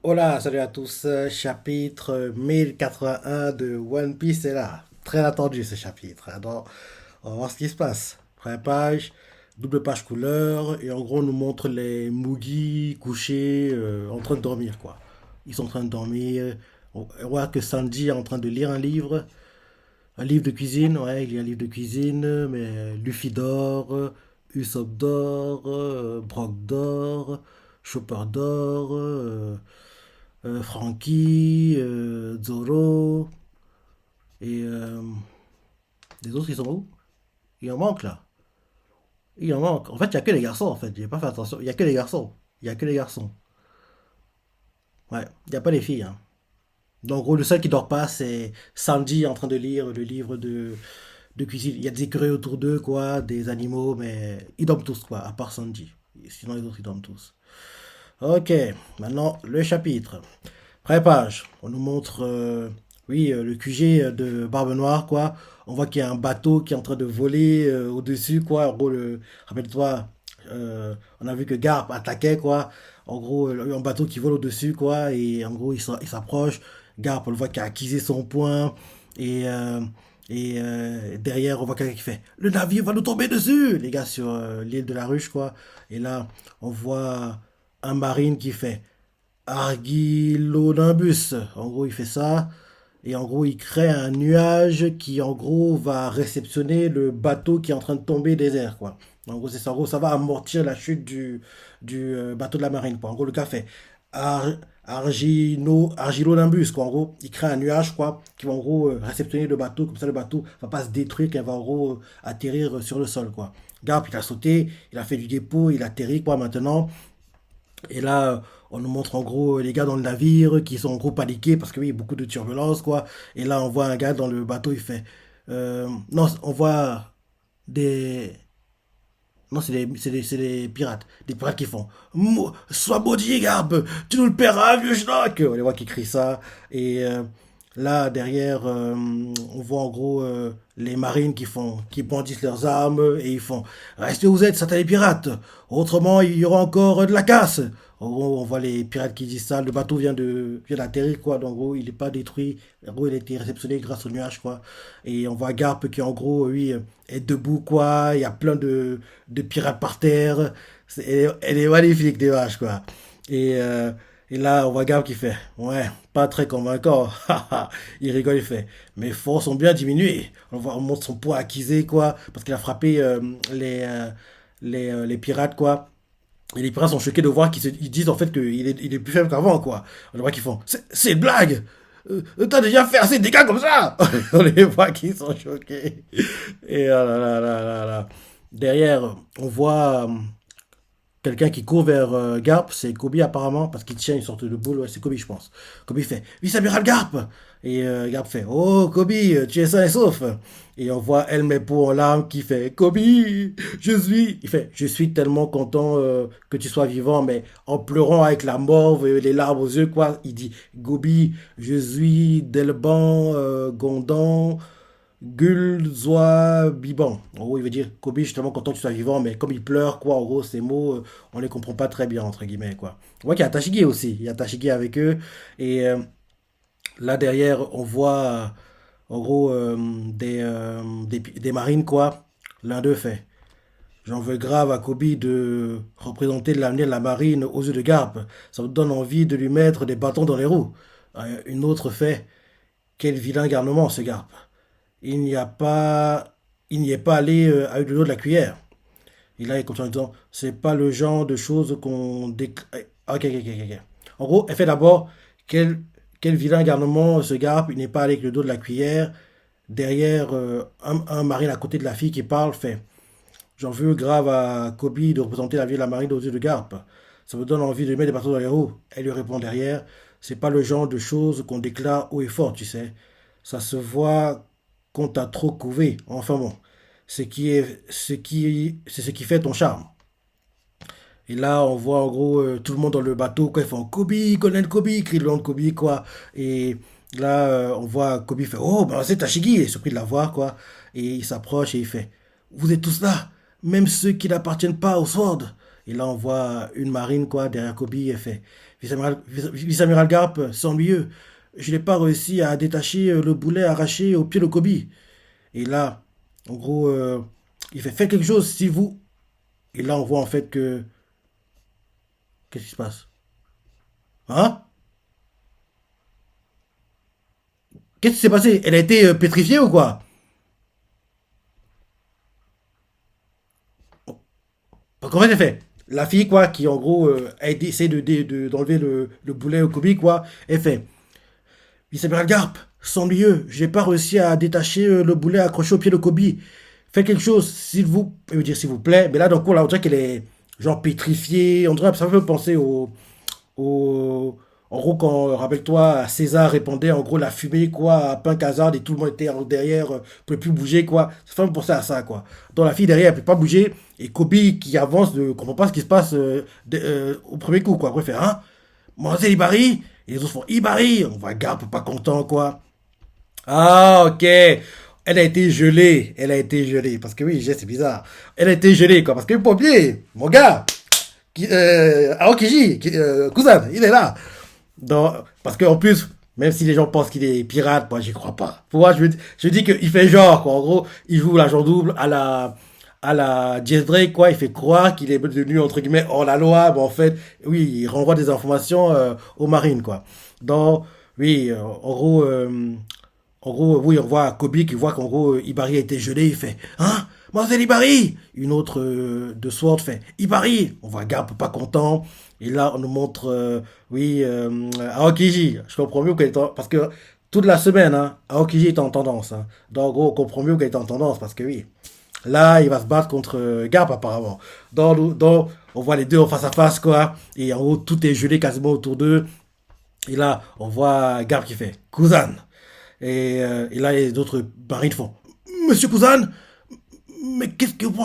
Hola, salut à tous. Chapitre 1081 de One Piece est là. Très attendu ce chapitre. Alors, on va voir ce qui se passe. Première page, double page couleur, et en gros, on nous montre les Mugi couchés en train de dormir, quoi. Ils sont en train de dormir. On voit que Sanji est en train de lire un livre de cuisine. Ouais, il lit un livre de cuisine, mais Luffy dort, Usopp dort, Brock dort, Chopper dort. Frankie, Zoro, et les autres, ils sont où? Il en manque là. Il en manque. En fait, il n'y a que les garçons en fait. J'ai pas fait attention. Il n'y a que les garçons. Il n'y a que les garçons. Ouais, il n'y a pas les filles, hein. Donc, en gros, le seul qui dort pas, c'est Sanji en train de lire le livre de cuisine. Il y a des écureuils autour d'eux, quoi, des animaux, mais ils dorment tous, quoi, à part Sanji. Sinon, les autres, ils dorment tous. Ok, maintenant, le chapitre. Première page, on nous montre oui, le QG de Barbe Noire, quoi. On voit qu'il y a un bateau qui est en train de voler au-dessus, quoi. En gros, rappelle-toi, on a vu que Garp attaquait, quoi. En gros, un bateau qui vole au-dessus, quoi. Et en gros, il s'approche. Garp, on le voit qui a acquisé son point. Et, euh, derrière, on voit quelqu'un qui fait le navire va nous tomber dessus, les gars, sur l'île de la Ruche, quoi. Et là, on voit un marine qui fait Argilolambus. En gros, il fait ça. Et en gros, il crée un nuage qui, en gros, va réceptionner le bateau qui est en train de tomber des airs, quoi. En gros, c'est ça. En gros, ça va amortir la chute du bateau de la marine, quoi. En gros, le gars fait Argilolambus, quoi. En gros, il crée un nuage, quoi, qui va, en gros, réceptionner le bateau. Comme ça, le bateau va pas se détruire, qu'il va, en gros, atterrir sur le sol, quoi. Garp, il a sauté, il a fait du dépôt, il atterrit, quoi, maintenant. Et là, on nous montre en gros les gars dans le navire qui sont en gros paniqués parce que oui, beaucoup de turbulences quoi. Et là, on voit un gars dans le bateau, il fait. Non, on voit des. Non, c'est des pirates. Des pirates qui font sois maudit, Garbe, tu nous le paieras, vieux schnock. On les voit qui crient ça. Et là, derrière, on voit en gros les marines qui brandissent leurs armes et ils font restez où vous êtes, satané pirates. Autrement, il y aura encore de la casse. En gros, on voit les pirates qui disent ça. Le bateau vient d'atterrir, quoi. Donc, en gros, il n'est pas détruit. En gros, il a été réceptionné grâce au nuage, quoi. Et on voit Garp qui, en gros, oui, est debout, quoi. Il y a plein de pirates par terre. Elle est magnifique, des vaches, quoi. Et, euh, et là, on voit Garp qui fait ouais, pas très convaincant. Il rigole, il fait mes forces ont bien diminué. On montre son poids acquisé, quoi. Parce qu'il a frappé les pirates, quoi. Et les pirates sont choqués de voir ils disent en fait il est plus faible qu'avant, quoi. On les voit qu'ils font c'est une blague! T'as déjà fait assez de dégâts comme ça! On les voit qu'ils sont choqués. Et derrière, on voit quelqu'un qui court vers Garp, c'est Kobe apparemment, parce qu'il tient une sorte de boule, ouais, c'est Kobe je pense. Kobe fait vice-amiral Garp! Et Garp fait oh Kobe, tu es sain et sauf! Et on voit El Mepo en larmes qui fait Kobe, il fait je suis tellement content que tu sois vivant, mais en pleurant avec la morve et les larmes aux yeux, quoi. Il dit Gobi, je suis Delban, Gondan, Gulzoa Biban. En gros, il veut dire Kobe, je suis tellement content que tu sois vivant, mais comme il pleure, quoi, en gros, ces mots, on les comprend pas très bien, entre guillemets, quoi. On voit qu'il y a Tashigi aussi. Il y a Tashigi avec eux. Et là, derrière, on voit, en gros, des marines, quoi. L'un d'eux fait j'en veux grave à Kobe de représenter l'avenir de la marine aux yeux de Garp. Ça me donne envie de lui mettre des bâtons dans les roues. Une autre fait quel vilain garnement, ce Garp. Il n'y a pas, il n'y est pas allé avec le dos de la cuillère. Et là, il continue en disant, c'est pas le genre de choses qu'on ok, ok, ok, ok. En gros, elle fait d'abord, quel, quel vilain garnement ce Garp, il n'est pas allé avec le dos de la cuillère. Derrière, un marine à côté de la fille qui parle fait, j'en veux grave à Kobe de représenter la vie de la marine aux yeux de Garp. Ça me donne envie de mettre des bateaux dans les roues. Elle lui répond derrière, c'est pas le genre de choses qu'on déclare haut et fort, tu sais. Ça se voit qu'on t'a trop couvé. Enfin bon, c'est ce qui fait ton charme. Et là, on voit en gros tout le monde dans le bateau, quoi, ils font Kobe, Colonel Kobe, crie le nom de Kobe, quoi. Et là, on voit Kobe faire oh, ben c'est Tashigi, il est surpris de la voir, quoi. Et il s'approche et il fait vous êtes tous là, même ceux qui n'appartiennent pas au Sword. Et là, on voit une marine, quoi, derrière Kobe, elle fait. Vice-amiral Garp, c'est ennuyeux. Je n'ai pas réussi à détacher le boulet arraché au pied de Kobe. Et là, en gros, il fait, faites quelque chose si vous. Et là, on voit en fait que. Qu'est-ce qui se passe? Hein? Qu'est-ce qui s'est passé? Elle a été pétrifiée ou quoi? Donc en fait, elle fait. La fille, quoi, qui en gros a été, essayé d'enlever le boulet au Kobe, quoi, elle fait. Isabelle Garp, sans lieu, j'ai pas réussi à détacher le boulet accroché au pied de Kobe. Faites quelque chose, s'il vous, je veux dire s'il vous plaît. Mais là, d'un coup, là, on dirait qu'elle est genre pétrifiée. On dirait, ça me fait penser au en gros, quand, rappelle-toi, César répandait en gros la fumée, quoi, à Pain-Casard et tout le monde était derrière, pouvait plus bouger, quoi. Ça fait me penser à ça, quoi. Donc la fille derrière, elle peut pas bouger. Et Kobe qui avance, ne comprend pas ce qui se passe au premier coup, quoi. Après, il fait, hein, Mademoiselle Ibari. Et les autres font, Ibari. On va Garp, pas content, quoi. Ah, ok. Elle a été gelée. Elle a été gelée. Parce que oui, c'est bizarre. Elle a été gelée, quoi. Parce que le pompier, mon gars, Aokiji, Kuzan, il est là. Donc, parce qu'en plus, même si les gens pensent qu'il est pirate, moi, j'y crois pas. Pour moi, je dis qu'il fait genre, quoi. En gros, il joue l'agent double à la Jess Drake, quoi. Il fait croire qu'il est devenu, entre guillemets, hors la loi. Mais en fait, oui, il renvoie des informations aux marines, quoi. Donc, oui, en gros, oui, on voit Kobe qui voit qu'en gros, Ibari a été gelé. Il fait, hein, Mademoiselle Ibari. Une autre de Sword fait, Ibari. On voit Garp pas content. Et là, on nous montre, oui, Aokiji. Je comprends mieux qu'elle est en... Parce que toute la semaine, hein, Aokiji est en tendance. Hein. Donc, en gros, on comprend mieux qu'elle est en tendance. Parce que oui, là, il va se battre contre Garp apparemment. Donc, on voit les deux en face à face, quoi. Et en gros, tout est gelé quasiment autour d'eux. Et là, on voit Garp qui fait, Kuzan. Et là, les autres marines font, Monsieur Kuzan, mais qu'est-ce que vous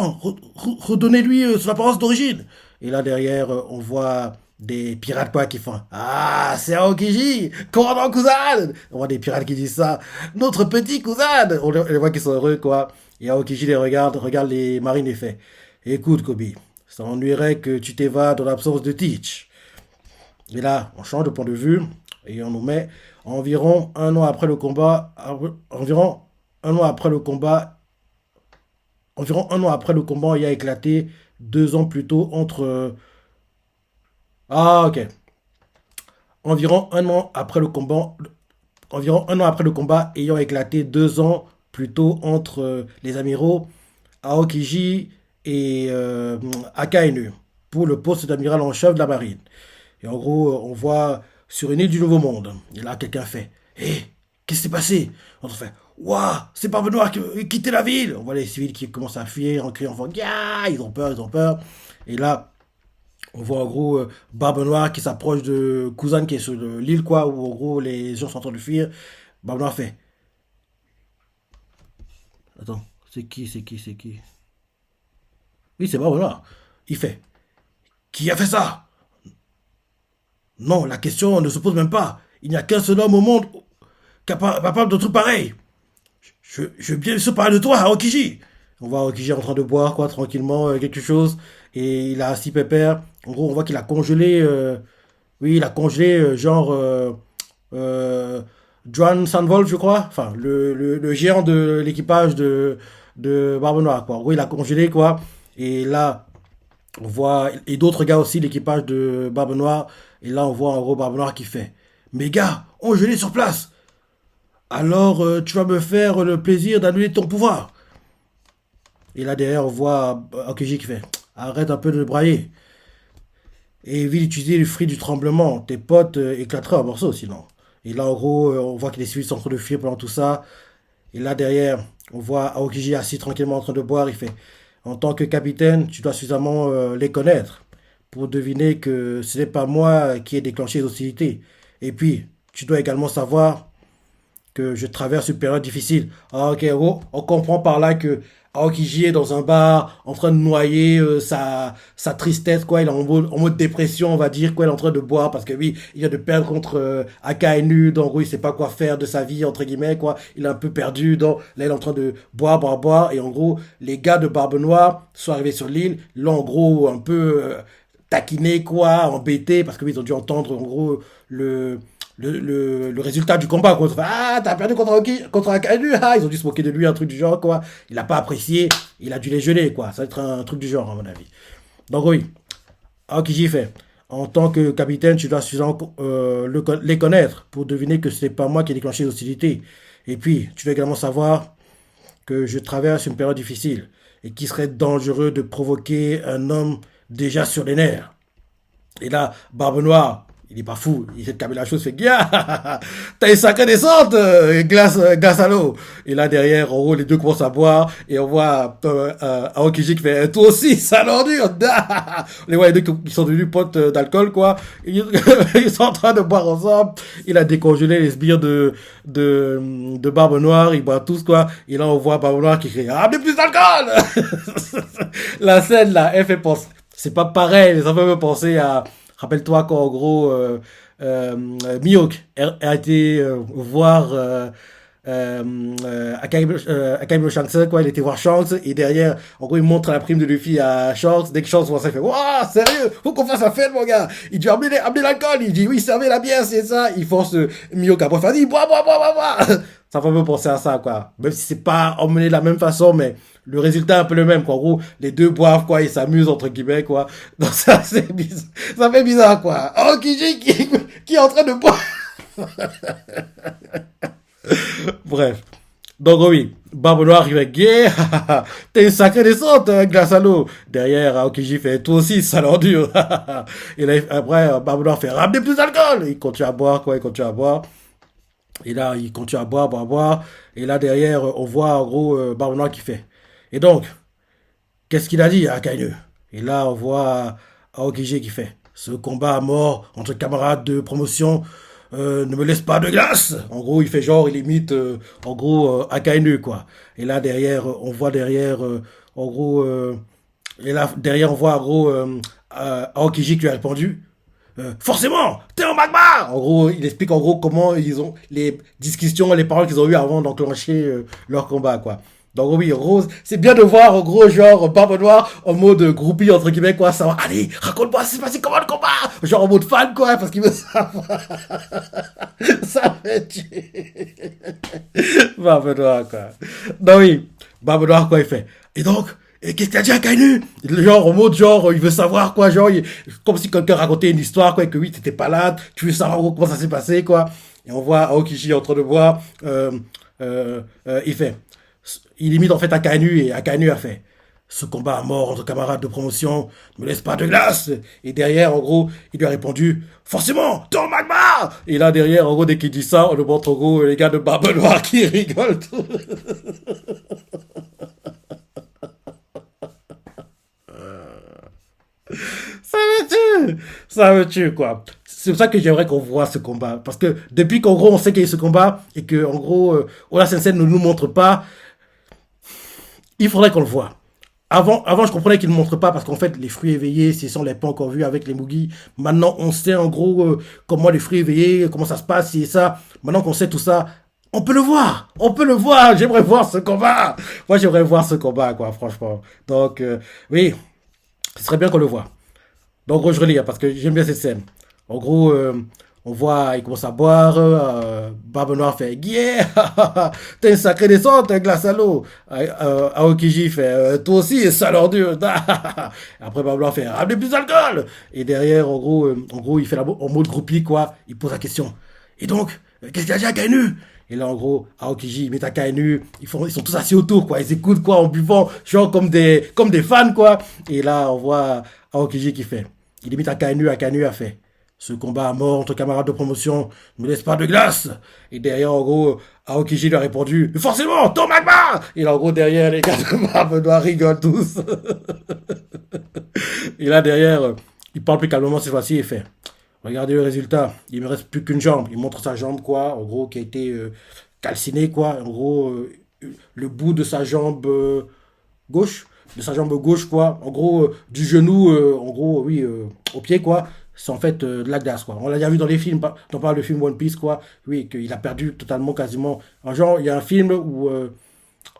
redonnez-lui son apparence d'origine. Et là derrière, on voit des pirates quoi qui font, ah, c'est Aokiji, commandant Kuzan. On voit des pirates qui disent ça, notre petit Kuzan. On les voit qui sont heureux quoi. Et Aokiji les regarde les marines et fait, écoute Kobe, ça ennuierait que tu t'évades dans l'absence de Teach. Et là, on change de point de vue et on nous met environ un an après le combat, environ un an après le combat, environ un an après le combat, il a éclaté 2 ans plus tôt entre... Ah, ok. Environ un an après le combat, environ un an après le combat ayant éclaté 2 ans plus tôt entre les amiraux Aokiji et Akainu pour le poste d'amiral en chef de la marine. Et en gros, on voit sur une île du Nouveau Monde. Et là, quelqu'un fait, hé, qu'est-ce qui s'est passé? On fait, waouh, c'est Barbe Noire qui a quitté la ville. On voit les civils qui commencent à fuir en criant, en faisant, yeah, ils ont peur, ils ont peur. Et là, on voit en gros Barbe Noire qui s'approche de Kuzan qui est sur l'île, quoi, où en gros les gens sont en train de fuir. Barbe Noire fait, attends, c'est qui? Oui, c'est Barbe Noire. Il fait, qui a fait ça? Non, la question ne se pose même pas. Il n'y a qu'un seul homme au monde capable de trucs pareils. Je veux bien sûr parler de toi, Aokiji. On voit Aokiji en train de boire, quoi, tranquillement, quelque chose. Et il a assis pépère. En gros, on voit qu'il a congelé. Oui, il a congelé, euh, Joan Sandvold, je crois. Enfin, le géant de l'équipage de Barbe Noire, quoi. En gros, il a congelé, quoi. Et là, on voit. Et d'autres gars aussi, l'équipage de Barbe Noire. Et là, on voit en gros Barbe Noire qui fait, mes gars, on gelé sur place. Alors, tu vas me faire le plaisir d'annuler ton pouvoir. Et là, derrière, on voit Aokiji qui fait, arrête un peu de brailler. Et évite d'utiliser le fruit du tremblement. Tes potes éclateraient en morceaux sinon. Et là, en gros, on voit que les civils sont en train de fuir pendant tout ça. Et là, derrière, on voit Aokiji assis tranquillement en train de boire. Il fait, en tant que capitaine, tu dois suffisamment les connaître pour deviner que ce n'est pas moi qui ai déclenché les hostilités. Et puis, tu dois également savoir que je traverse une période difficile. Ah, ok, on comprend par là que Aokiji est dans un bar en train de noyer sa tristesse, quoi. Il est en mode dépression, on va dire, quoi. Il est en train de boire parce que oui, il vient de perdre contre Akainu, donc gros, il sait pas quoi faire de sa vie, entre guillemets, quoi. Il est un peu perdu, donc là, il est en train de boire, boire, boire. Et en gros, les gars de Barbe Noire sont arrivés sur l'île, l'ont en gros un peu taquiné, quoi, embêté, parce que oui, ils ont dû entendre en gros le résultat du combat, quoi. Ah, t'as perdu contre Akainu, ah, ils ont dû se moquer de lui, un truc du genre, quoi. Il a pas apprécié, il a dû les geler, quoi. Ça va être un truc du genre, à mon avis. Donc oui, Aokiji fait. En tant que capitaine, tu dois suffisamment les connaître pour deviner que ce n'est pas moi qui ai déclenché les hostilités. Et puis, tu dois également savoir que je traverse une période difficile et qu'il serait dangereux de provoquer un homme déjà sur les nerfs. Et là, Barbe Noire, il est pas fou, il sait de calmer la chose, fait Gars, t'as une sacrée descente, glace à l'eau. Et là, derrière, en gros, les deux commencent à boire, et on voit Aokiji qui fait toi aussi, sale ordure. On les voit les deux qui sont devenus potes d'alcool, quoi. Ils sont en train de boire ensemble. Il a décongelé les sbires de Barbe Noire, ils boivent tous, quoi. Et là, on voit Barbe Noire qui crie ramenez plus d'alcool. La scène, là, elle fait penser. C'est pas pareil, ça fait me penser à. Rappelle-toi qu'en gros, Mihawk a été voir Akainu Shanks, quoi. Il était voir Shanks et derrière, en gros, il montre la prime de Luffy à Shanks. Dès que Shanks voit ça, il fait waouh, sérieux, faut qu'on fasse la fête, mon gars. Il dit amenez l'alcool. Il dit oui, servez la bière, c'est ça. Il force Mihawk à boire. Il dit bois, bois, bois, bois, bois. Ça fait un peu penser à ça, quoi. Même si c'est pas emmené de la même façon, mais le résultat est un peu le même, quoi. En gros, les deux boivent, quoi, ils s'amusent, entre guillemets, quoi. Donc ça, c'est bizarre. Ça fait bizarre, quoi. Oh, qui est en train de boire. Bref. Donc oui, Barbe Noire arrive avec Gay, t'es une sacrée descente, glace à l'eau. Derrière, Aokiji fait toi aussi, sale ordure. Et là, après, Barbe Noire fait ramener plus d'alcool. Il continue à boire, quoi, il continue à boire. Et là, il continue à boire, boire, boire. Et là, derrière, on voit en gros Barbe Noire qui fait. Et donc, qu'est-ce qu'il a dit à Akainu? Et là, on voit Aokiji qui fait. Ce combat à mort entre camarades de promotion ne me laisse pas de glace. En gros, il fait genre, il imite, en gros, Akainu, quoi. Et là, derrière, on voit derrière, en gros, et là, derrière, on voit, en gros, Aokiji qui lui a répondu. Forcément, t'es en magma. En gros, il explique en gros comment ils ont les discussions, les paroles qu'ils ont eues avant d'enclencher leur combat, quoi. Donc oui, Rose, c'est bien de voir en gros genre Barbe Noire en mode groupie entre guillemets, quoi. Ça va, allez, raconte-moi, c'est passé comment le combat. Genre en mode fan, quoi, parce qu'il veut savoir. Ça fait tuer. Barbe Noire, quoi. Donc oui, Barbe Noire, quoi, il fait. Et donc, et qu'est-ce qu'il a dit à Kainu? Genre, en mode, genre, il veut savoir, quoi, genre, comme si quelqu'un racontait une histoire, quoi, et que oui, t'étais pas là, tu veux savoir comment ça s'est passé, quoi. Et on voit Aokiji en train de boire, il fait, il imite en fait Akainu, et Akainu a fait, ce combat à mort entre camarades de promotion ne me laisse pas de glace. Et derrière, en gros, il lui a répondu, forcément, t'es en magma! Et là, derrière, en gros, dès qu'il dit ça, on le montre, en gros, les gars de Barbe Noire qui rigolent tout. Ça me tue! Ça me tue, quoi. C'est pour ça que j'aimerais qu'on voit ce combat. Parce que depuis qu'en gros, on sait qu'il y a eu ce combat, et que, en gros, Ola Sensei ne nous montre pas, il faudrait qu'on le voit. Avant, je comprenais qu'il ne montre pas parce qu'en fait, les fruits éveillés, ce sont les pas encore vus avec les Mugi. Maintenant, on sait en gros comment les fruits éveillés, comment ça se passe, et ça. Maintenant qu'on sait tout ça, on peut le voir. On peut le voir. J'aimerais voir ce combat. Moi, j'aimerais voir ce combat, quoi, franchement. Donc, oui, ce serait bien qu'on le voit. Donc, gros, je relis, hein, parce que j'aime bien cette scène. En gros, on voit, il commence à boire, Barbe Noire fait yeah, t'es une sacrée descente, glace à l'eau. Aokiji fait toi aussi, sale ordure. Après Barbe Noire fait ramenez plus d'alcool. Et derrière, en gros, il fait en mode groupie, quoi. Il pose la question. Et donc, qu'est-ce qu'il a dit à Kainu? Et là, en gros, Aokiji, il met à Kainu, ils sont tous assis autour, quoi. Ils écoutent, quoi, en buvant, genre comme des fans, quoi. Et là, on voit Aokiji qui fait. Il imite à Kainu a fait. Ce combat à mort entre camarades de promotion ne me laisse pas de glace. Et derrière, en gros, Aokiji lui a répondu forcément, ton magma. Et là, en gros, derrière, les gars de Barbe Noire rigolent tous. Et là, derrière, il parle plus calmement cette fois-ci et fait regardez le résultat, il me reste plus qu'une jambe. Il montre sa jambe, quoi, en gros, qui a été calciné, quoi. En gros, le bout de sa jambe gauche, quoi. En gros, du genou, en gros, oui, au pied, quoi. C'est en fait de la glace, quoi. On l'a déjà vu dans les films, on parle le film One Piece, quoi. Oui, qu'il a perdu totalement, quasiment. En genre, il y a un film où,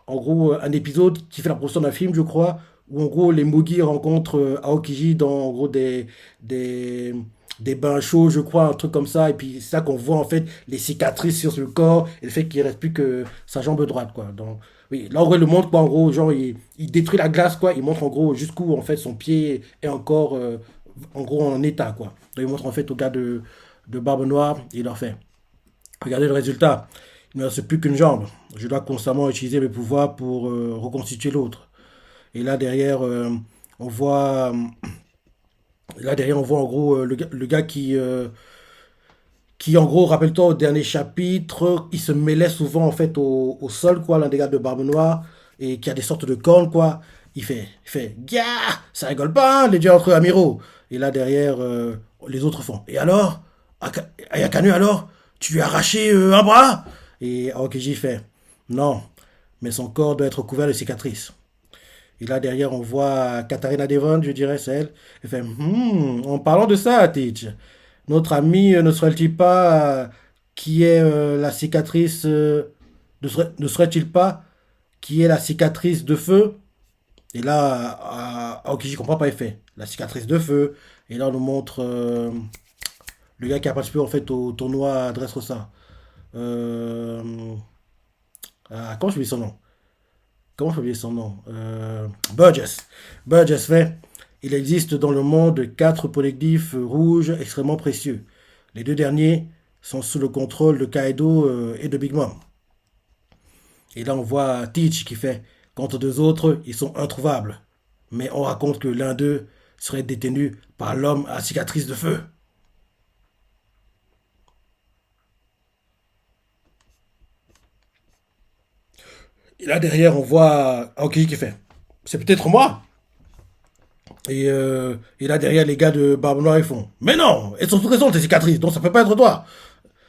en gros, un épisode qui fait la promotion d'un film, je crois, où en gros, les Mugi rencontrent Aokiji dans, en gros, des, des bains chauds, je crois, un truc comme ça. Et puis, c'est ça qu'on voit, en fait, les cicatrices sur le corps et le fait qu'il ne reste plus que sa jambe droite, quoi. Donc, oui, là, en vrai, le montre, quoi, en gros, genre, il détruit la glace, quoi. Il montre, en gros, jusqu'où, en fait, son pied est encore, en gros, en état, quoi. Donc, il montre, en fait, au gars de Barbe Noire, et il leur fait. Regardez le résultat. Il ne me reste plus qu'une jambe. Je dois constamment utiliser mes pouvoirs pour reconstituer l'autre. Et là derrière, on voit, là derrière, on voit en gros le gars qui en gros, rappelle-toi, au dernier chapitre, il se mêlait souvent en fait au sol, quoi, l'un des gars de Barbe Noire, et qui a des sortes de cornes, quoi. Gah, ça rigole pas, hein, les dieux entre eux, amiraux. Et là derrière, les autres font. Et alors, Ayakanu, alors, tu lui as arraché un bras? Et Aokiji fait, non, mais son corps doit être couvert de cicatrices. Et là, derrière, on voit Katharina Devon, je dirais, c'est elle. Elle fait, en parlant de ça, Teach, notre ami ne serait-il pas qui est la cicatrice, ne serait-il pas qui est la cicatrice de feu? Et là, Aokiji comprend pas, il fait, la cicatrice de feu. Et là, on nous montre le gars qui a participé en fait au tournoi Dressrosa. Euh, comment je dis son nom? Comment je oublier son nom? Burgess. Burgess fait. Il existe dans le monde quatre polyglyphes rouges extrêmement précieux. Les deux derniers sont sous le contrôle de Kaido et de Big Mom. Et là, on voit Teach qui fait. Quant aux deux autres, ils sont introuvables. Mais on raconte que l'un d'eux serait détenu par l'homme à cicatrice de feu. Et là, derrière, on voit Aokiji qui fait. C'est peut-être moi. Et là, derrière, les gars de Barbe Noire, ils font. Mais non, elles sont sous raison, tes cicatrices, donc ça peut pas être toi.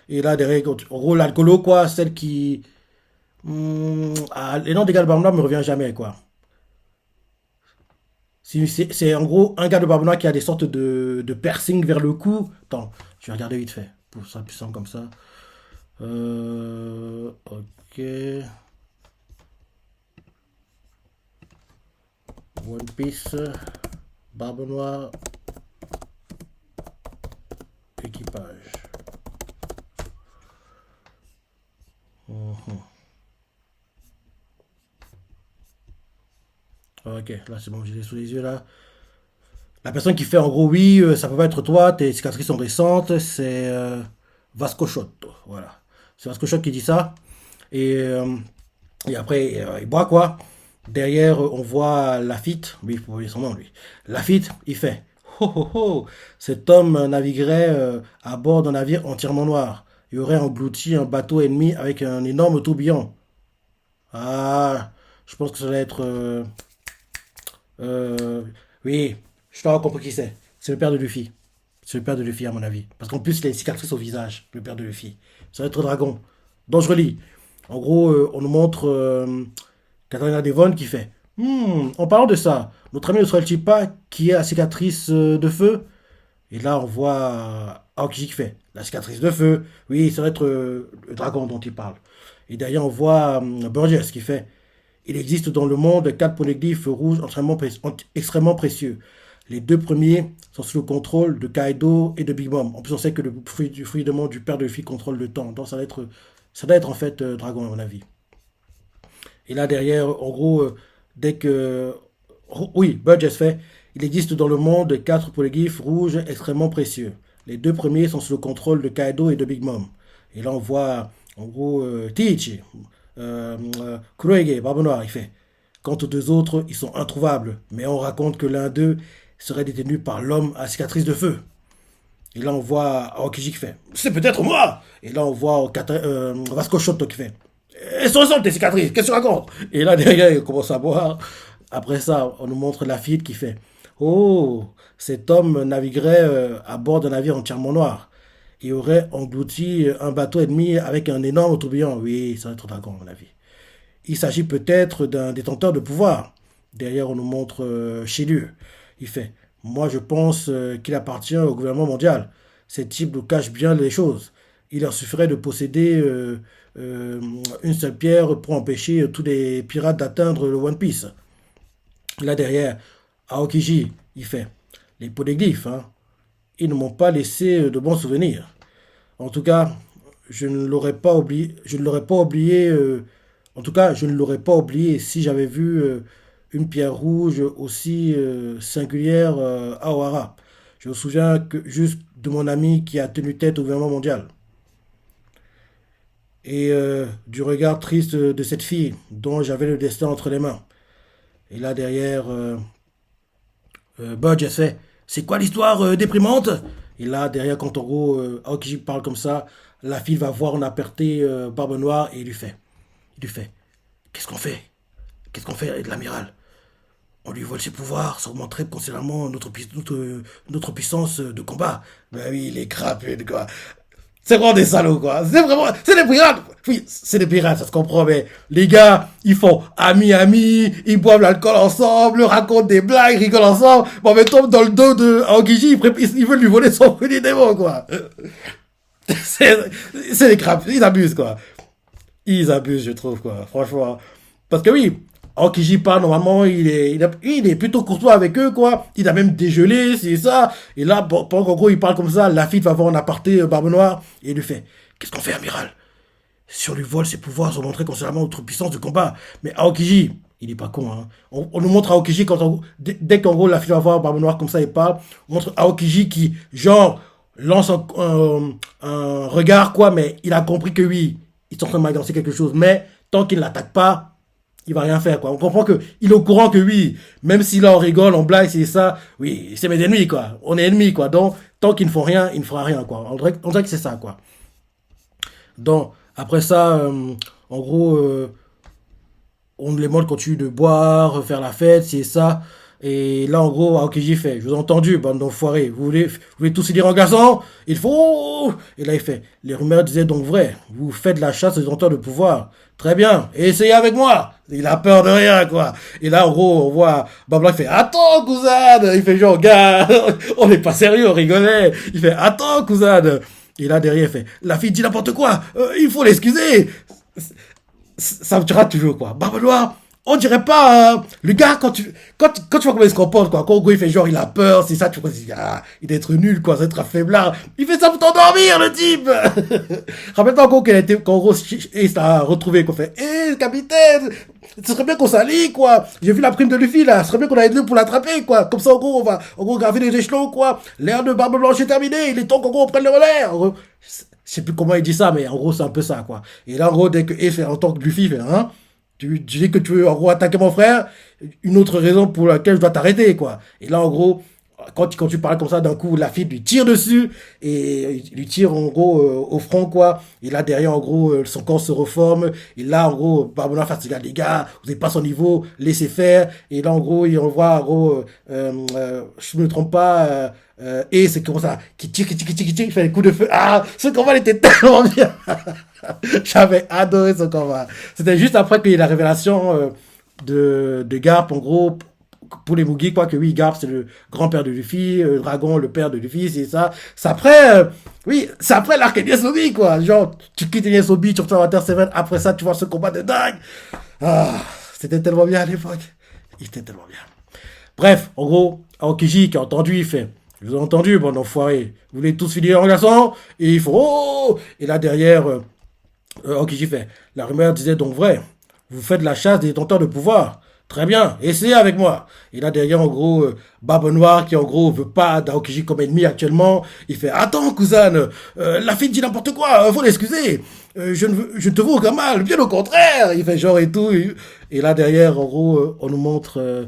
Et là, derrière, en gros, l'alcoolo, quoi, celle qui. Les noms des gars de Barbe Noire me revient jamais, quoi. C'est en gros un gars de Barbe Noire qui a des sortes de piercing vers le cou. Attends, je vais regarder vite fait. Pour ça, plus simple comme ça. Ok. One Piece. Barbe Noire. Équipage. Mhm. Ok, là c'est bon, j'ai les sous les yeux là. La personne qui fait en gros, oui, ça peut pas être toi, tes cicatrices sont récentes, c'est Vasco Shotto. Voilà. C'est Vasco Shotto qui dit ça. Et, euh, et après, il boit quoi. Derrière, on voit Lafitte. Oui, il faut oublier son nom, lui. Lafitte, il fait. Oh oh oh, cet homme naviguerait à bord d'un navire entièrement noir. Il aurait englouti un bateau ennemi avec un énorme tourbillon. Ah, je pense que ça va être. Euh, oui, je t'aurais compris qui c'est. C'est le père de Luffy. C'est le père de Luffy, à mon avis. Parce qu'en plus, les cicatrices au visage, le père de Luffy. Ça va être dragon. Donc, je relis. En gros, on nous montre Katharina Devon qui fait. En parlant de ça, notre ami ne serait-il pas qui est la cicatrice de feu? Et là, on voit Aokiji qui fait. La cicatrice de feu. Oui, ça va être le dragon dont il parle. Et derrière, on voit Burgess qui fait. Il existe dans le monde quatre polyglyphes rouges extrêmement précieux. Les deux premiers sont sous le contrôle de Kaido et de Big Mom. En plus, on sait que le fruit de monde du père de Luffy contrôle le temps. Donc, ça doit être en fait Dragon, à mon avis. Et là, derrière, en gros, dès que. Oui, Burgess fait. Il existe dans le monde quatre polyglyphes rouges extrêmement précieux. Les deux premiers sont sous le contrôle de Kaido et de Big Mom. Et là, on voit, en gros, Teach, Kurohige, Barbe Noire, il fait. Quant aux deux autres, ils sont introuvables. Mais on raconte que l'un d'eux serait détenu par l'homme à cicatrice de feu. Et là, on voit Aokiji qui fait. C'est peut-être moi. Et là, on voit Vasco Shoto qui fait. Elles sont récentes tes cicatrices, qu'est-ce que tu racontes? Et là, derrière, il commence à boire. Après ça, on nous montre la fille qui fait. Oh, cet homme naviguerait à bord d'un navire entièrement noir. et aurait englouti un bateau ennemi avec un énorme tourbillon. Oui, ça va être dragon, à mon avis. Il s'agit peut-être d'un détenteur de pouvoir. Derrière, on nous montre chez lui. Il fait, moi je pense qu'il appartient au gouvernement mondial. Ces types nous cachent bien les choses. Il leur suffirait de posséder euh, une seule pierre pour empêcher tous les pirates d'atteindre le One Piece. Là derrière, Aokiji, il fait, les polyglyphes, hein, ils ne m'ont pas laissé de bons souvenirs. En tout cas, je ne l'aurais pas oublié. Je ne l'aurais pas oublié. En tout cas, je ne l'aurais pas oublié si j'avais vu une pierre rouge aussi singulière à O'Hara. Je me souviens juste de mon ami qui a tenu tête au gouvernement mondial et du regard triste de cette fille dont j'avais le destin entre les mains. Et là derrière, Budge fait, c'est quoi l'histoire déprimante? Et là derrière, quand en gros Aokiji parle comme ça, la fille va voir en aperté Barbe Noire et il lui fait, qu'est-ce qu'on fait? Qu'est-ce qu'on fait avec l'amiral? On lui vole ses pouvoirs, ça augmenterait considérablement notre puissance de combat. Ben oui, les crapules, quoi. C'est vraiment des salauds, quoi. C'est vraiment, c'est des pirates. Oui, c'est des pirates, ça se comprend, mais les gars, ils font amis, ils boivent l'alcool ensemble, racontent des blagues, rigolent ensemble. Bon, mais tombe dans le dos de Aokiji, ils veulent lui voler son petit démon, quoi. C'est, c'est des crapes, ils abusent, quoi. Ils abusent, je trouve, quoi. Franchement. Parce que oui, Aokiji parle, normalement, il est plutôt courtois avec eux, quoi. Il a même dégelé, c'est ça. Et là, pendant qu'en gros, il parle comme ça, la fille va voir en aparté Barbe Noire, et il lui fait, qu'est-ce qu'on fait, amiral? Si on lui vole ses pouvoirs, on montrer considérablement notre puissance de combat. Mais Aokiji, il est pas con, hein. On nous montre Aokiji quand dès qu'en gros, la fille va voir Barbe Noire comme ça et parle, on montre Aokiji qui, genre, lance un regard, quoi, mais il a compris que oui, ils sont en train de m'agencer quelque chose. Mais tant qu'il ne l'attaque pas, il va rien faire, quoi. On comprend que il est au courant que oui, même si là on rigole, on blague, c'est ça, oui, c'est mes ennemis, quoi. On est ennemis, quoi. Donc, tant qu'ils ne font rien, il ne fera rien, quoi. On dirait que c'est ça, quoi. Donc, après ça, en gros, on les montre continue de boire, faire la fête, c'est ça. Et là, en gros, Aokiji fait, je vous ai entendu, bande d'enfoirés, vous voulez tous dire en garçon? Il faut... Oh et là, il fait, les rumeurs disaient donc vrai, vous faites la chasse aux détenteurs de pouvoir. Très bien, et essayez avec moi. Il a peur de rien, quoi. Et là, en gros, on voit Babla qui fait, attends, Cousade. Il fait genre, gars, on n'est pas sérieux, on rigolait. Il fait, attends, Cousade. Et là, derrière, il fait, la fille dit n'importe quoi, il faut l'excuser. Ça me tuera toujours, quoi. Barbe Noire, on dirait pas, le gars, quand tu vois comment il se comporte, quoi. Quand il fait genre, il a peur, c'est ça, tu vois, il doit être nul, quoi, c'est être un faiblard. Il fait ça pour t'endormir, le type! Rappelle-toi, encore qu'en gros, il s'est retrouvé, qu'on fait, capitaine, ce serait bien qu'on s'allie, quoi. J'ai vu la prime de Luffy, là, ce serait bien qu'on aille deux pour l'attraper, quoi. Comme ça, en gros, on va, en gros, graver les échelons, quoi. L'ère de Barbe Blanche est terminée, il est temps qu'en gros, on prenne le relais. En gros, je sais plus comment il dit ça, mais en gros, c'est un peu ça, quoi. Et là, en gros, dès que Ace fait, en tant que Luffy, fait, hein, tu dis que tu veux, en gros, attaquer mon frère, une autre raison pour laquelle je dois t'arrêter, quoi. Et là, en gros, quand tu parles comme ça, d'un coup, la fille lui tire dessus, et il lui tire, en gros, au front, quoi. Et là, derrière, en gros, son corps se reforme. Et là, en gros, Barbona face, les gars, vous n'êtes pas son niveau, laissez faire. Et là, en gros, il envoie, en gros, je me trompe pas, et c'est comme ça, qui tire, il fait des coups de feu. Ah, ce combat, il était tellement bien. J'avais adoré ce combat. C'était juste après qu'il y ait la révélation de Garp, en gros, pour les Mugi, quoi, que oui, Garp, c'est le grand-père de Luffy, Dragon, le père de Luffy, c'est ça. C'est après, oui, c'est après l'arc Enies Lobby, quoi. Genre, tu quittes Enies Lobby, tu retournes à Water 7, après ça, tu vois ce combat de dingue. Ah, c'était tellement bien à l'époque. Il était tellement bien. Bref, en gros, Aokiji qui a entendu, il fait, je vous ai entendu, bon enfoiré. Vous voulez tous finir en garçon? Et il faut, oh! Et là, derrière, Aokiji fait, la rumeur disait donc vrai. Vous faites la chasse des détenteurs de pouvoir. Très bien, essayez avec moi. Et là derrière, en gros, Barbe Noire qui en gros veut pas d'Aokiji comme ennemi actuellement. Il fait, attends, cousine, la fille dit n'importe quoi, faut l'excuser. Je ne te veux aucun mal, bien au contraire. Il fait genre et tout. Et là derrière, en gros, on nous montre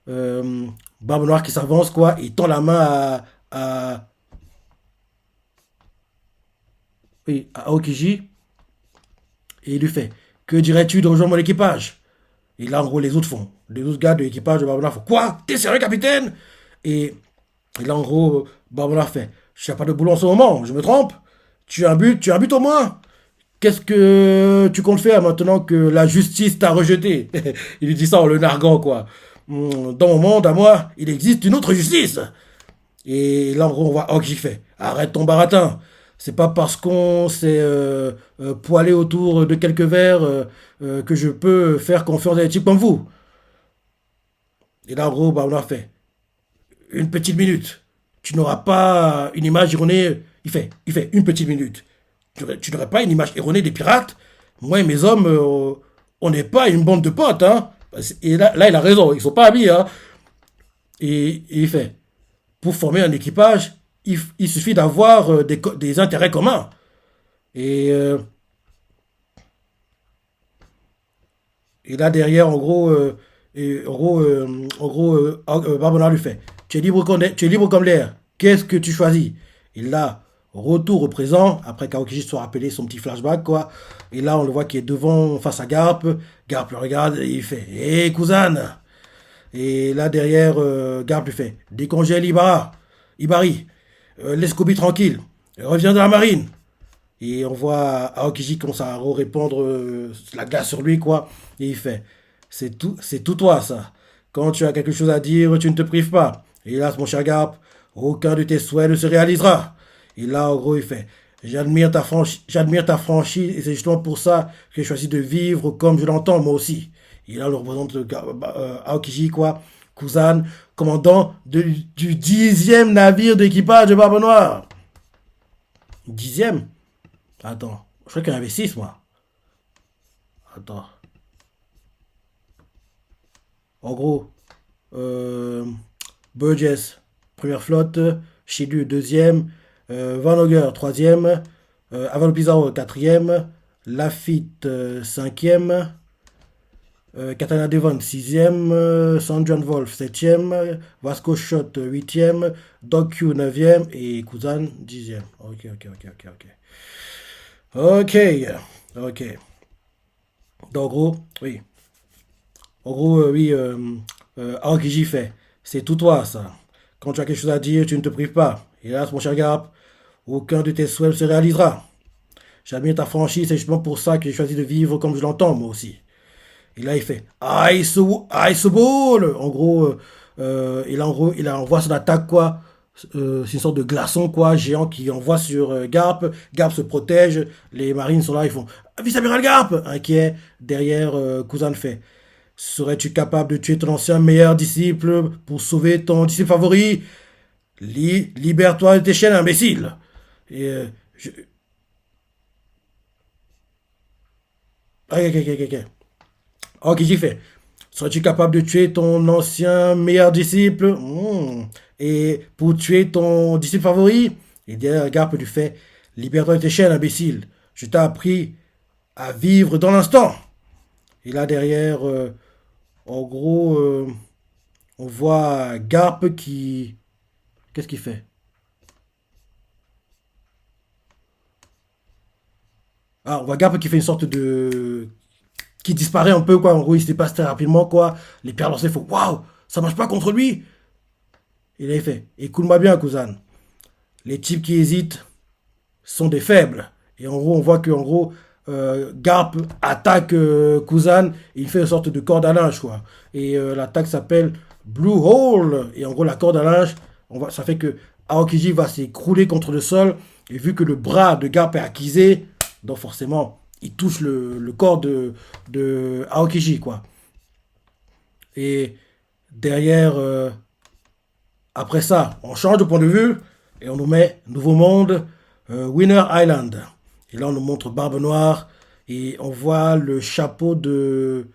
Barbe Noire qui s'avance, quoi. Il tend la main oui, à Aokiji. Et il lui fait, que dirais-tu de rejoindre mon équipage? Et là, en gros, les autres font. Les autres gars de l'équipage de Barbona font, quoi? T'es sérieux, capitaine? Et là, en gros, Barbona fait, je n'ai pas de boulot en ce moment, je me trompe? Tu as un but au moins. Qu'est-ce que tu comptes faire maintenant que la justice t'a rejeté? Il lui dit ça en le narguant, quoi. Dans mon monde, à moi, il existe une autre justice. Et là, en gros, on voit Hawk qui fait. Arrête ton baratin. C'est pas parce qu'on s'est poilé autour de quelques verres que je peux faire confiance à des types comme vous. Et là, en gros, bah, on a fait une petite minute. Tu n'auras pas une image erronée. Il fait une petite minute. Tu n'aurais pas une image erronée des pirates. Moi et mes hommes, on n'est pas une bande de potes, hein. Et là, il a raison. Ils sont pas amis, hein. Et il fait. Pour former un équipage, il suffit d'avoir des intérêts communs. Et, euh, et là, derrière, Barbona lui fait. Tu es libre comme l'air. Qu'est-ce que tu choisis? Et là, retour au présent, après qu'Aokiji soit rappelé son petit flashback, quoi. Et là, on le voit qui est devant, face à Garp. Garp le regarde et il fait hé, hey, cousin. Et là, derrière, Garp lui fait décongèle Ibari. Laisse Kobe tranquille. Reviens de la marine. Et on voit Aokiji commence à répandre la glace sur lui, quoi. Et il fait c'est tout toi, ça. Quand tu as quelque chose à dire, tu ne te prives pas. Hélas, mon cher Garp, aucun de tes souhaits ne se réalisera. Et là, en gros, il fait j'admire ta franchise et c'est justement pour ça que j'ai choisi de vivre comme je l'entends, moi aussi. Et là, on le représente Aokiji, quoi. Kusan, commandant du 10e navire d'équipage de Barbe Noire. 10e. Attends, je crois qu'il y en avait 6, moi. Attends. En gros, euh, Burgess, première flotte, Chidu, deuxième, Van Auger, troisième, Avalo Pizarro, quatrième, Lafitte, cinquième, Katana Devon, sixième, San John Wolf, septième, Vasco Shot, huitième, Dog Q, neuvième, et Kuzan, dixième. Ok. Ok, ok. Donc, en gros, oui. En gros, oui, Aokiji fait. C'est tout toi, ça. Quand tu as quelque chose à dire, tu ne te prives pas. Hélas, mon cher Garp, aucun de tes souhaits ne se réalisera. J'admire ta franchise, c'est justement pour ça que j'ai choisi de vivre comme je l'entends, moi aussi. Et là, il fait Ice Ball. En gros, il envoie son attaque, quoi. C'est une sorte de glaçon, quoi, géant qui envoie sur Garp. Garp se protège. Les marines sont là, ils font Vice-amiral Garp, inquiet. Derrière, Kuzan fait serais-tu capable de tuer ton ancien meilleur disciple pour sauver ton disciple favori? Libère-toi de tes chaînes, imbécile. Et je... Ok. Ok, j'y fais. Serais-tu capable de tuer ton ancien meilleur disciple et pour tuer ton disciple favori? Et derrière, Garp lui fait libère-toi de tes chaînes, imbécile. Je t'ai appris à vivre dans l'instant. Et là, derrière, en gros, on voit Garp qui. Qu'est-ce qu'il fait? Ah, on voit Garp qui fait une sorte de. Qui disparaît un peu, quoi. En gros, il se dépasse très rapidement, quoi. Les pierres lancées font waouh, ça marche pas contre lui. Et là, il fait écoute-moi bien, cousin. Les types qui hésitent sont des faibles. Et en gros, on voit que, en gros, Garp attaque Kuzan et il fait une sorte de corde à linge, quoi. Et l'attaque s'appelle Blue Hole. Et en gros, la corde à linge, ça fait que Aokiji va s'écrouler contre le sol. Et vu que le bras de Garp est acquisé, donc forcément, il touche le corps de Aokiji, quoi. Et derrière, après ça, on change de point de vue et on nous met Nouveau Monde, Winner Island. Et là, on nous montre Barbe Noire et on voit le chapeau de.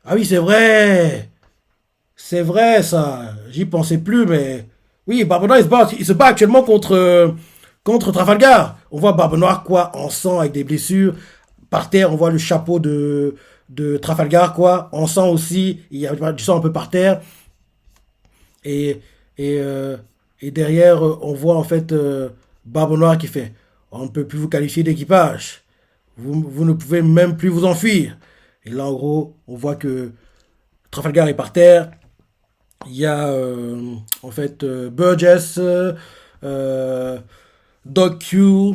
Ah oui, c'est vrai! C'est vrai, ça! J'y pensais plus, mais. Oui, Barbe Noire, il se bat actuellement contre Trafalgar. On voit Barbe Noire, quoi, en sang, avec des blessures. Par terre, on voit le chapeau de Trafalgar, quoi. En sang aussi, il y a du sang un peu par terre. Et, et, euh, et derrière, on voit en fait Barbe Noire qui fait on ne peut plus vous qualifier d'équipage. Vous ne pouvez même plus vous enfuir. Et là, en gros, on voit que Trafalgar est par terre. Il y a en fait Burgess, euh, Doc Q,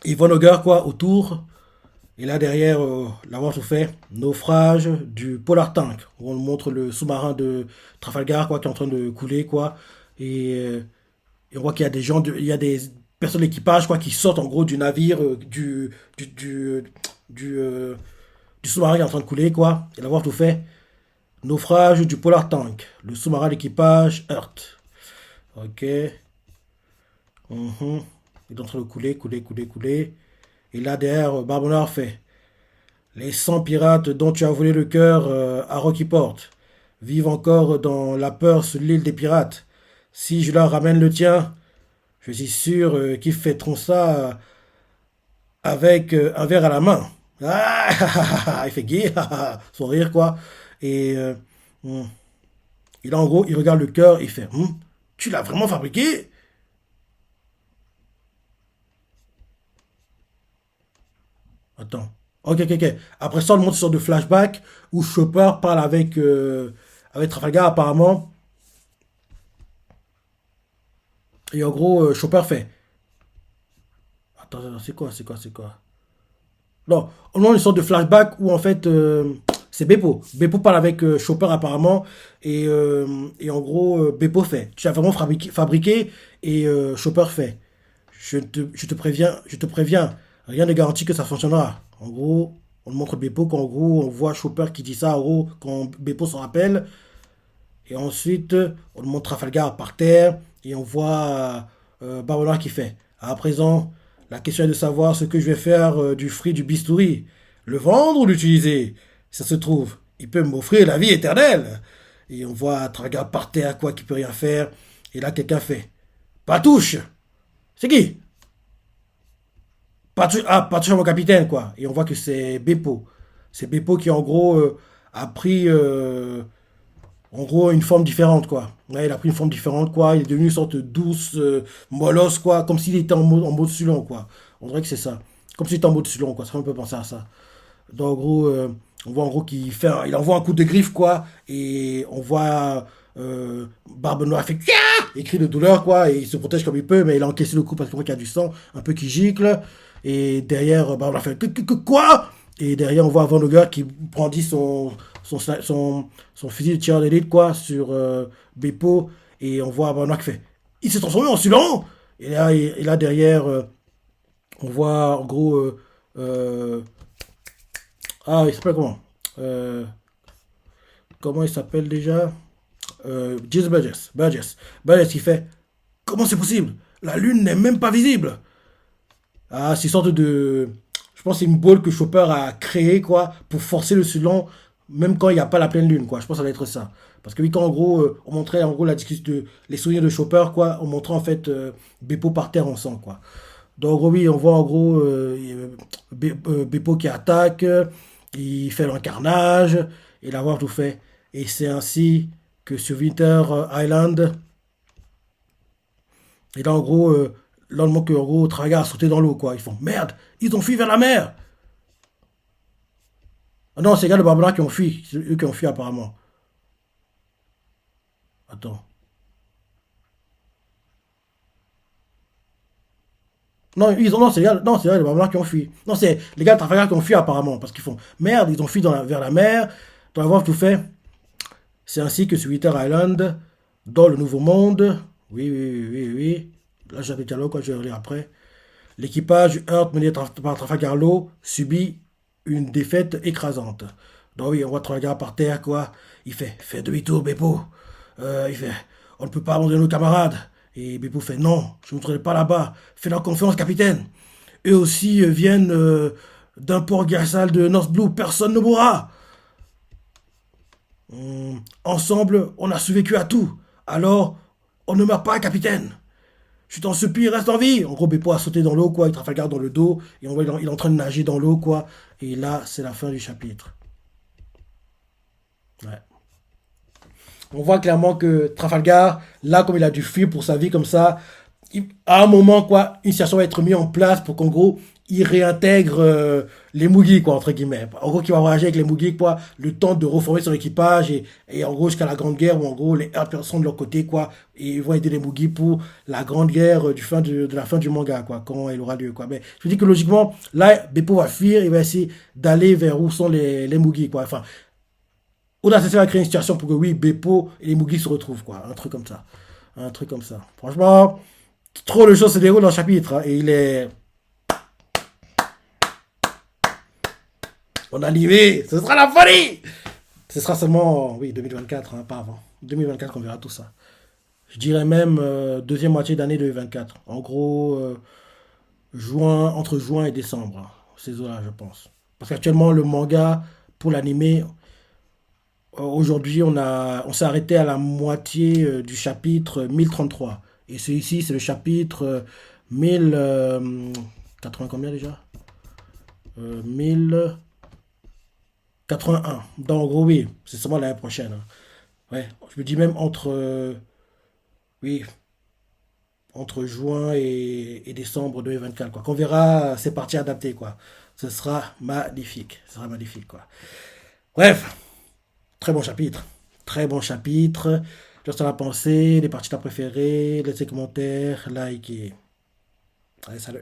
Yvonne Auger, quoi, autour. Et là, derrière, l'avoir tout fait, naufrage du Polar Tank, où on montre le sous-marin de Trafalgar, quoi, qui est en train de couler, quoi. Et, euh, et on voit qu'il y a des gens, il y a des personnes de l'équipage, quoi, qui sortent, en gros, du navire, du, du, du, euh, du sous-marin qui est en train de couler, quoi. Et l'avoir tout fait, naufrage du Polar Tank, le sous-marin d'équipage heurte. Ok. Mhm. Il est en train de couler, couler, couler, couler. Et là, derrière, Barbonard fait les 100 pirates dont tu as volé le cœur à Rocky Port vivent encore dans la peur sur l'île des pirates. Si je leur ramène le tien, je suis sûr qu'ils fêteront ça avec un verre à la main. Ah, il fait gay, son rire quoi. Et hmm, il en gros, il regarde le cœur, il fait tu l'as vraiment fabriqué? Attends. Ok, ok, ok. Après ça, on monte sur de flashback où Chopper parle avec Trafalgar apparemment. Et en gros, Chopper fait. Attends, attends, c'est quoi, c'est quoi, c'est quoi? Non, on a une sorte de flashback où en fait c'est Beppo. Beppo parle avec Chopper apparemment et en gros Beppo fait. Tu as vraiment fabriqué et Chopper fait. Je te préviens, rien ne garantit que ça fonctionnera. En gros, on montre Beppo qu'en gros on voit Chopper qui dit ça en gros quand Beppo se rappelle et ensuite on montre Trafalgar par terre et on voit Barbola qui fait. À présent, la question est de savoir ce que je vais faire du fruit du bistouri. Le vendre ou l'utiliser? Ça se trouve, il peut m'offrir la vie éternelle. Et on voit Trafalgar par terre, quoi, qui peut rien faire. Et là, quelqu'un fait. Patouche! C'est qui? Patouche, ah, Patouche, mon capitaine, quoi. Et on voit que c'est Beppo. C'est Beppo qui, en gros, a pris en gros, une forme différente, quoi. Ouais, il a pris une forme différente, quoi. Il est devenu une sorte de douce, molosse, quoi. Comme s'il était en mode Sulon, quoi. On dirait que c'est ça. Comme s'il était en mode Sulon, quoi. Ça fait un peu penser à ça. Donc, en gros, on voit en gros qu'il fait, il envoie un coup de griffe, quoi. Et on voit Barbe Noire fait Kia il crie de douleur, quoi. Et il se protège comme il peut, mais il a encaissé le coup parce qu'on voit qu'il y a du sang, un peu qui gicle. Et derrière, Barbe Noire fait Quoi? Et derrière, on voit Van Gogh qui brandit son fusil de tireur d'élite, quoi, sur Beppo. Et on voit Barbe Noire qui fait Il s'est transformé en Sulon! Et là derrière, on voit en gros. Ah, il s'appelle comment? Euh, Comment il s'appelle déjà? James Burgess. Burgess qui fait Comment c'est possible? La lune n'est même pas visible. Ah, c'est une sorte de. Je pense que c'est une boule que Chopper a créée, quoi, pour forcer le Sulon, même quand il n'y a pas la pleine lune, quoi. Je pense que ça va être ça. Parce que oui, quand en gros, on montrait en gros la discussion de les souvenirs de Chopper, quoi, on montrait en fait Beppo par terre en sang, quoi. Donc, en gros, oui, on voit en gros Beppo qui attaque, il fait l'incarnage, et l'avoir tout fait. Et c'est ainsi que sur Winter Island, et là, en gros, là, le que en gros, Traga a sauté dans l'eau, quoi. Ils font merde, ils ont fui vers la mer. Ah non, c'est les gars de Barbara qui ont fui. C'est eux qui ont fui apparemment. Attends. Non, non, c'est les gars de Barbara qui ont fui. Non, c'est les gars de Trafalgar qui ont fui apparemment. Parce qu'ils font merde, ils ont fui vers la mer. Dans avoir tout fait. C'est ainsi que sur Winter Island, dans le Nouveau Monde, oui, oui, oui, oui, oui. Là, j'avais dialogue, quoi, je vais relire après. L'équipage Hurt mené par Trafalgar Law subit une défaite écrasante. Donc oui, on voit Trafalgar par terre, quoi. Il fait Fais demi-tour, Beppo. Il fait On ne peut pas abandonner nos camarades. Et Beppo fait Non, je ne me pas là-bas. Fais-leur confiance, capitaine. Eux aussi viennent d'un port glacial de North Blue. Personne ne mourra. Ensemble, on a survécu à tout. Alors, on ne meurt pas, capitaine. Je t'en supplie, reste en vie. En gros, Beppo a sauté dans l'eau, quoi. Il Trafalgar dans le dos. Et on voit il est en train de nager dans l'eau, quoi. Et là, c'est la fin du chapitre. Ouais. On voit clairement que Trafalgar, là, comme il a dû fuir pour sa vie comme ça, à un moment, quoi, une situation va être mise en place pour qu'en gros, il réintègre les Mugi, quoi, entre guillemets. En gros, qui va voyager avec les Mugi, quoi, le temps de reformer son équipage, et en gros, jusqu'à la Grande Guerre, où en gros, les Earth sont de leur côté, quoi, et ils vont aider les Mugi pour la Grande Guerre de la fin du manga, quoi, quand elle aura lieu, quoi. Mais je dis que logiquement, là, Beppo va fuir, il va essayer d'aller vers où sont les Mugi, quoi. Enfin, Oda Sensei va créer une situation pour que, oui, Beppo et les Mugi se retrouvent, quoi. Un truc comme ça. Un truc comme ça. Franchement, trop de choses se déroulent dans le chapitre, hein, et il est. On a animé, ce sera la folie. Ce sera seulement, oui, 2024, hein, pas avant. 2024, on verra tout ça. Je dirais même deuxième moitié d'année 2024. En gros, entre juin et décembre. Hein, ces eaux-là, je pense. Parce qu'actuellement, le manga, pour l'animé, aujourd'hui, on s'est arrêté à la moitié du chapitre 1033. Et celui-ci, c'est le chapitre 1080 combien déjà 1081. Donc, en gros, oui, c'est seulement l'année prochaine. Hein. Ouais, je me dis même oui, entre juin et décembre 2024, quoi. Qu'on verra ces parties adaptées, quoi. Ce sera magnifique. Ce sera magnifique, quoi. Bref, très bon chapitre. Très bon chapitre. Juste à la pensée, les parties que t'as préférées, laissez commentaires, like et... Allez, salut.